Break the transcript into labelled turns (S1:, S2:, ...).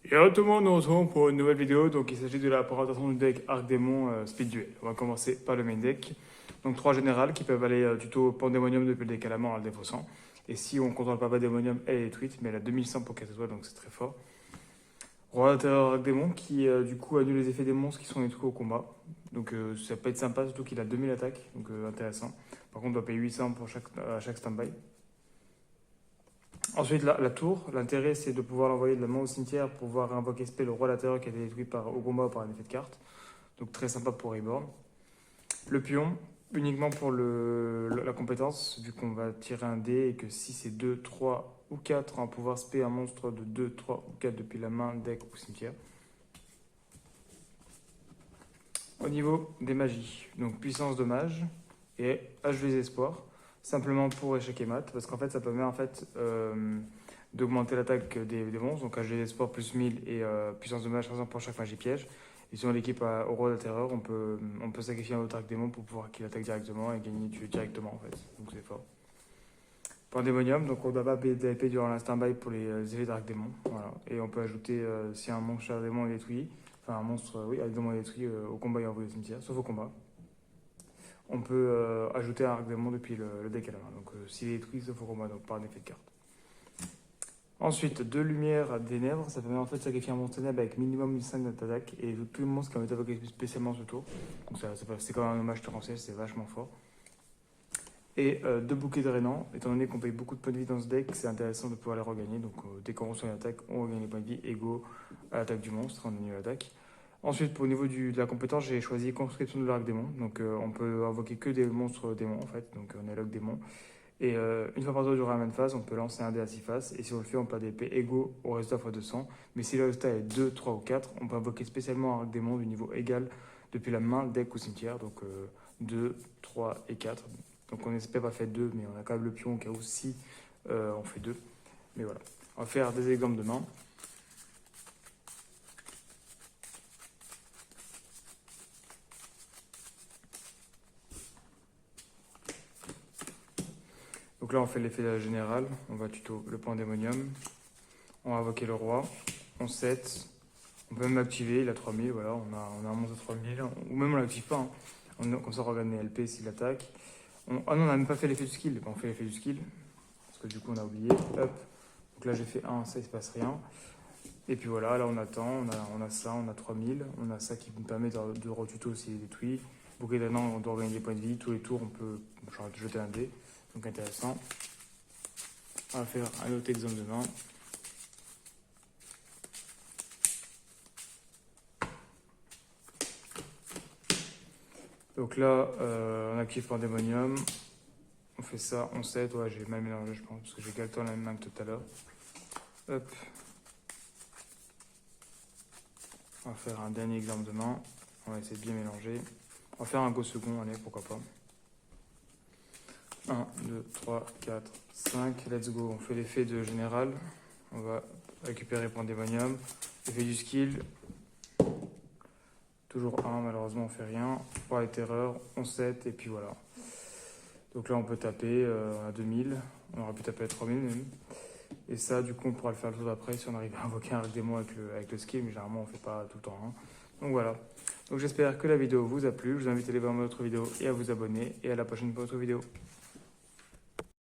S1: Et alors tout le monde, nous retrouvons pour une nouvelle vidéo. Donc il s'agit de la présentation du deck Arc Démon Speed Duel. On va commencer par le main deck. Donc trois générales qui peuvent aller tuto Pandémonium depuis le deck à la main en le défaussant. Et si on ne contrôle pas Pandémonium, elle est détruite, mais elle a 2100 pour 4 étoiles, donc c'est très fort. Roi d'intérieur Arc Démon qui du coup annule les effets des monstres qui sont détruits au combat. Donc ça peut être sympa, surtout qu'il a 2000 attaques, donc intéressant. Par contre on doit payer 800 pour à chaque standby. Ensuite, la tour, l'intérêt c'est de pouvoir l'envoyer de la main au cimetière pour pouvoir invoquer spell le roi d'intérieur qui a été détruit au combat ou par un effet de carte. Donc très sympa pour Reborn. Le pion, uniquement pour la compétence, vu qu'on va tirer un dé et que si c'est 2, 3 ou 4, on va pouvoir spé un monstre de 2, 3 ou 4 depuis la main, deck ou cimetière. Au niveau des magies, donc puissance de mage et HV espoir, simplement pour échec et mat, parce qu'en fait ça permet d'augmenter l'attaque des monstres, donc HV espoir plus 1000 et puissance de mage 300 pour chaque magie piège. Et si on l'équipe au roi de la terreur, on peut sacrifier un autre arc démon pour pouvoir qu'il attaque directement et gagner tuer directement en fait, donc c'est fort. Pandémonium, donc on doit pas payer d'AP durant l'instant by pour les effets d'arc démon, voilà. Et on peut ajouter si un monstre démon est détruit, enfin un monstre, oui, avec démon détruit au combat et envoyé au cimetière, sauf au combat. On peut ajouter un arc démon depuis le deck à la main. Donc s'il est détruit, sauf au combat, donc par un effet de carte. Ensuite, deux lumières ténèbres, ça permet en fait de sacrifier un monstre ténèbre avec minimum 5 d'attaque et tous les monstres qui ont été invoqués spécialement ce tour. Donc c'est quand même un hommage torrentiel, c'est vachement fort. Et deux bouquets drainants, étant donné qu'on paye beaucoup de points de vie dans ce deck, c'est intéressant de pouvoir les regagner. Donc dès qu'on reçoit une attaque, on regagne les points de vie égaux à l'attaque du monstre, on annule l'attaque. Ensuite, au niveau de la compétence, j'ai choisi conscription de l'arc démon. Donc on peut invoquer que des monstres démons en fait, donc on est l'arc démon. Et une fois par tour durant la même phase, on peut lancer un dé à 6 faces. Et si on le fait, on peut des épées égaux au résultat x 200. Mais si le résultat est 2, 3 ou 4, on peut invoquer spécialement un arc démon du niveau égal depuis la main, deck ou cimetière. Donc 2, 3 et 4. Donc on espère pas faire 2, mais on a quand même le pion au cas où si on fait 2. Mais voilà. On va faire des exemples de main. Donc là, on fait l'effet général. On va tuto le pandémonium. On va invoquer le roi. On set. On peut même l'activer. Il a 3000. Voilà, on a un monstre à 3000. Ou même on l'active pas. Hein. Comme ça, on regarde mes LP s'il attaque. Ah non, on n'a même pas fait l'effet du skill. On fait l'effet du skill. Parce que du coup, on a oublié. Hop. Donc là, j'ai fait 1, ça, il se passe rien. Et puis voilà, là, on attend. On a ça, on a 3000. On a ça qui nous permet de retuto s'il est détruit. Bouquet d'annan, on doit gagner des points de vie. Tous les tours, on peut jeter un dé. Donc intéressant. On va faire un autre exemple de main. Donc là, on active Pandémonium. On fait ça, on set. Ouais, j'ai mal mélangé, je pense, parce que j'ai Galton la même main que tout à l'heure. Hop. On va faire un dernier exemple de main. On va essayer de bien mélanger. On va faire un go second, allez, pourquoi pas. 1, 2, 3, 4, 5. Let's go. On fait l'effet de général. On va récupérer Pandémonium. Effet du skill. Toujours 1, malheureusement, on fait rien. Pour les terreurs, on set, et puis voilà. Donc là, on peut taper à 2000. On aurait pu taper à 3000 même. Et ça, du coup, on pourra le faire le tour d'après si on arrive à invoquer un démon avec le skill, mais généralement, on ne fait pas tout le temps. Hein. Donc voilà. Donc j'espère que la vidéo vous a plu. Je vous invite à aller voir mon autre vidéo et à vous abonner. Et à la prochaine pour une autre vidéo.